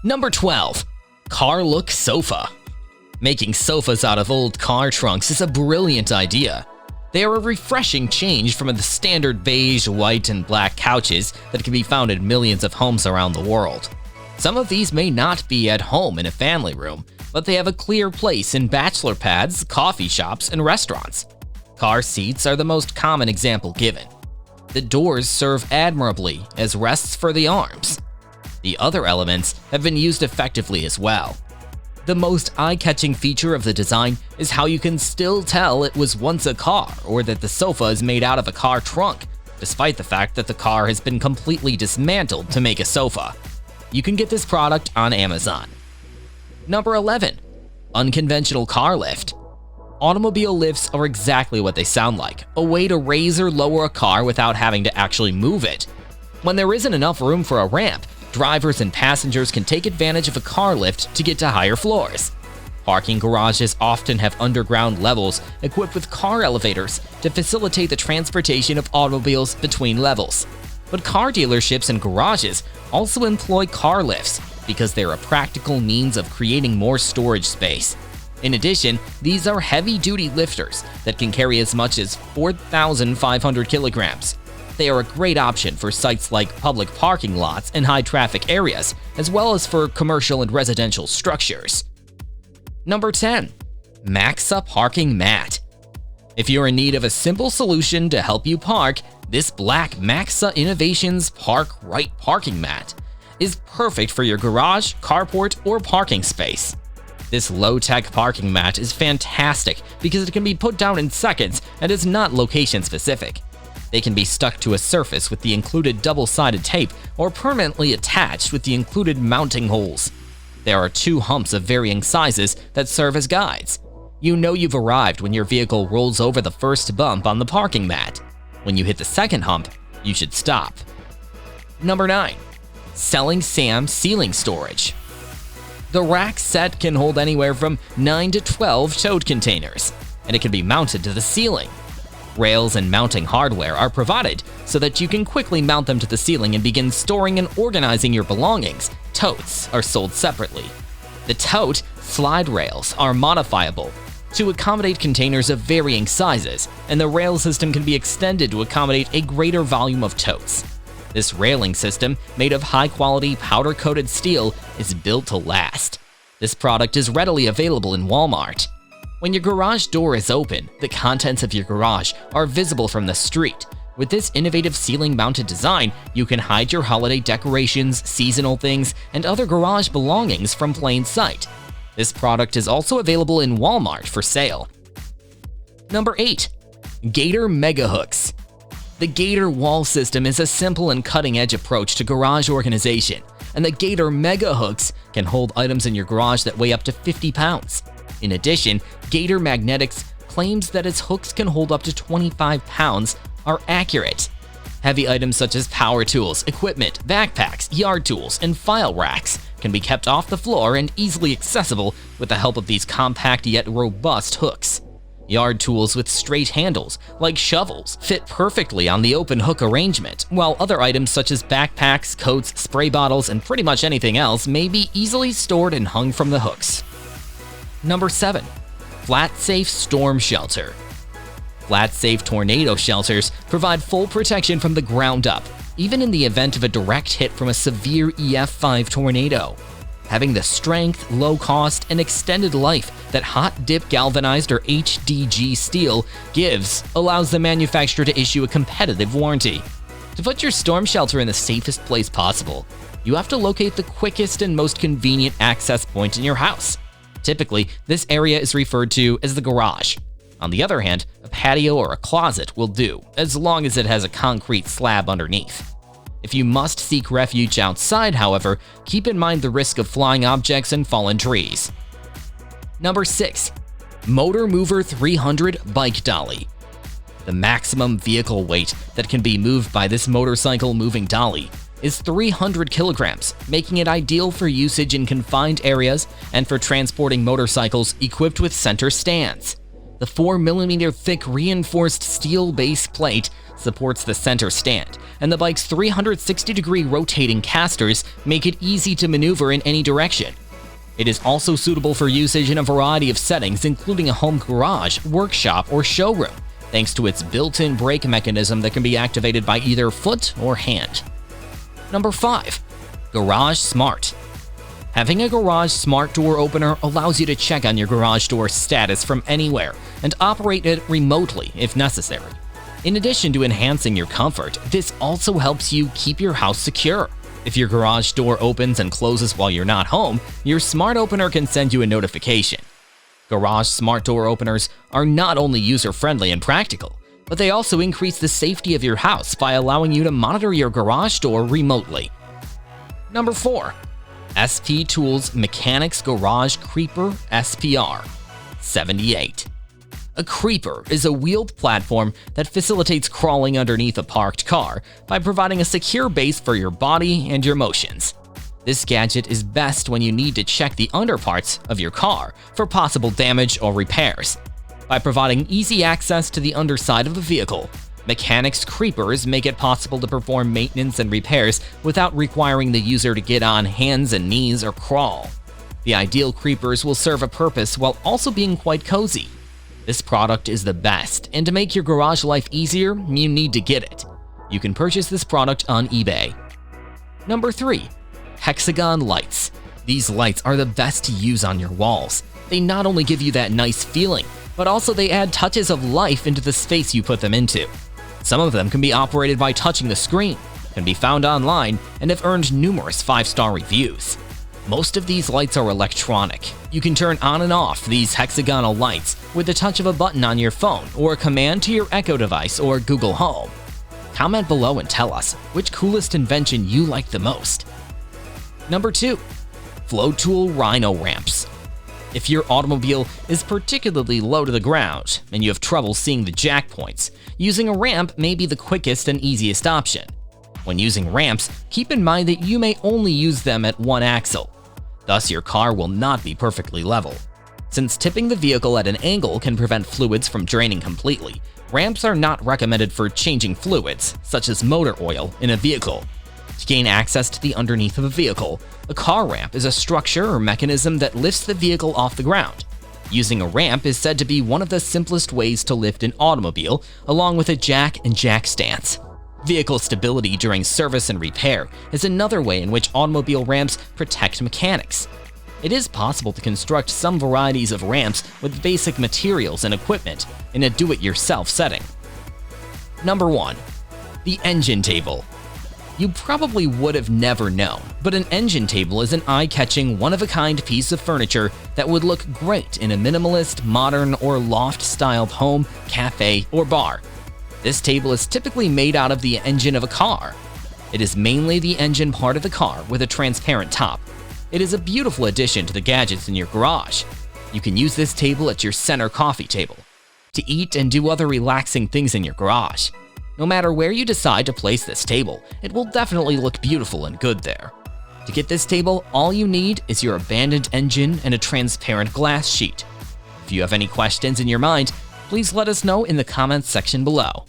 Number 12. Car Look Sofa. Making sofas out of old car trunks is a brilliant idea. They are a refreshing change from the standard beige, white, and black couches that can be found in millions of homes around the world. Some of these may not be at home in a family room, but they have a clear place in bachelor pads, coffee shops, and restaurants. Car seats are the most common example given. The doors serve admirably as rests for the arms. The other elements have been used effectively as well. The most eye-catching feature of the design is how you can still tell it was once a car or that the sofa is made out of a car trunk, despite the fact that the car has been completely dismantled to make a sofa. You can get this product on Amazon. Number 11. Unconventional car lift. Automobile lifts are exactly what they sound like, a way to raise or lower a car without having to actually move it. When there isn't enough room for a ramp, drivers and passengers can take advantage of a car lift to get to higher floors. Parking garages often have underground levels equipped with car elevators to facilitate the transportation of automobiles between levels. But car dealerships and garages also employ car lifts because they're a practical means of creating more storage space. In addition, these are heavy-duty lifters that can carry as much as 4,500 kilograms. They are a great option for sites like public parking lots and high-traffic areas, as well as for commercial and residential structures. Number 10. MAXSA Parking Mat. If you're in need of a simple solution to help you park, this black MAXSA Innovations Park Right parking mat is perfect for your garage, carport, or parking space. This low-tech parking mat is fantastic because it can be put down in seconds and is not location-specific. They can be stuck to a surface with the included double-sided tape or permanently attached with the included mounting holes. There are 2 humps of varying sizes that serve as guides. You know you've arrived when your vehicle rolls over the first bump on the parking mat. When you hit the second hump, you should stop. Number 9. Selling Sam Ceiling Storage. The rack set can hold anywhere from 9 to 12 tote containers, and it can be mounted to the ceiling. Rails and mounting hardware are provided so that you can quickly mount them to the ceiling and begin storing and organizing your belongings. Totes are sold separately. The tote slide rails are modifiable to accommodate containers of varying sizes, and the rail system can be extended to accommodate a greater volume of totes. This railing system, made of high-quality powder-coated steel, is built to last. This product is readily available in Walmart. When your garage door is open, the contents of your garage are visible from the street. With this innovative ceiling-mounted design, you can hide your holiday decorations, seasonal things, and other garage belongings from plain sight. This product is also available in Walmart for sale. Number 8. GATOR Mega Hooks. The GATOR wall system is a simple and cutting-edge approach to garage organization, and the GATOR Mega Hooks can hold items in your garage that weigh up to 50 pounds. In addition, GATOR Magnetics claims that its hooks can hold up to 25 pounds are accurate. Heavy items such as power tools, equipment, backpacks, yard tools, and file racks can be kept off the floor and easily accessible with the help of these compact yet robust hooks. Yard tools with straight handles, like shovels, fit perfectly on the open hook arrangement, while other items such as backpacks, coats, spray bottles, and pretty much anything else may be easily stored and hung from the hooks. Number 7. FLATSAFE Storm Shelter. FLATSAFE tornado shelters provide full protection from the ground up, even in the event of a direct hit from a severe EF5 tornado. Having the strength, low cost, and extended life that hot dip galvanized or HDG steel gives allows the manufacturer to issue a competitive warranty. To put your storm shelter in the safest place possible, you have to locate the quickest and most convenient access point in your house. Typically, this area is referred to as the garage. On the other hand, a patio or a closet will do, as long as it has a concrete slab underneath. If you must seek refuge outside, however, keep in mind the risk of flying objects and fallen trees. Number 6. Motor Mover 300 Bike Dolly. The maximum vehicle weight that can be moved by this motorcycle moving dolly is 300 kilograms, making it ideal for usage in confined areas and for transporting motorcycles equipped with center stands. The 4mm thick reinforced steel base plate supports the center stand, and the bike's 360-degree rotating casters make it easy to maneuver in any direction. It is also suitable for usage in a variety of settings, including a home garage, workshop, or showroom, thanks to its built-in brake mechanism that can be activated by either foot or hand. Number 5. Garage Smart. Having a garage smart door opener allows you to check on your garage door status from anywhere and operate it remotely if necessary. In addition to enhancing your comfort, this also helps you keep your house secure. If your garage door opens and closes while you're not home, your smart opener can send you a notification. Garage smart door openers are not only user-friendly and practical, but they also increase the safety of your house by allowing you to monitor your garage door remotely. Number 4. SP Tools Mechanics Garage Creeper SPR 78. A creeper is a wheeled platform that facilitates crawling underneath a parked car by providing a secure base for your body and your motions. This gadget is best when you need to check the underparts of your car for possible damage or repairs. By providing easy access to the underside of the vehicle, Mechanics Creepers make it possible to perform maintenance and repairs without requiring the user to get on hands and knees or crawl. The ideal creepers will serve a purpose while also being quite cozy. This product is the best, and to make your garage life easier, you need to get it. You can purchase this product on eBay. Number 3. HEXAGON lights. These lights are the best to use on your walls. They not only give you that nice feeling, but also they add touches of life into the space you put them into. Some of them can be operated by touching the screen, can be found online, and have earned numerous 5-star reviews. Most of these lights are electronic. You can turn on and off these hexagonal lights with the touch of a button on your phone or a command to your Echo device or Google Home. Comment below and tell us which coolest invention you like the most. Number 2. FLOTOOL RHINORAMPS. If your automobile is particularly low to the ground and you have trouble seeing the jack points, using a ramp may be the quickest and easiest option. When using ramps, keep in mind that you may only use them at one axle. Thus, your car will not be perfectly level. Since tipping the vehicle at an angle can prevent fluids from draining completely, ramps are not recommended for changing fluids, such as motor oil, in a vehicle. To gain access to the underneath of a vehicle, a car ramp is a structure or mechanism that lifts the vehicle off the ground. Using a ramp is said to be one of the simplest ways to lift an automobile, along with a jack and jack stands. Vehicle stability during service and repair is another way in which automobile ramps protect mechanics. It is possible to construct some varieties of ramps with basic materials and equipment in a do-it-yourself setting. Number 1. The engine table. You probably would have never known, but an engine table is an eye-catching, one-of-a-kind piece of furniture that would look great in a minimalist, modern, or loft-styled home, cafe, or bar. This table is typically made out of the engine of a car. It is mainly the engine part of the car with a transparent top. It is a beautiful addition to the gadgets in your garage. You can use this table at your center coffee table, to eat and do other relaxing things in your garage. No matter where you decide to place this table, it will definitely look beautiful and good there. To get this table, all you need is your abandoned engine and a transparent glass sheet. If you have any questions in your mind, please let us know in the comments section below.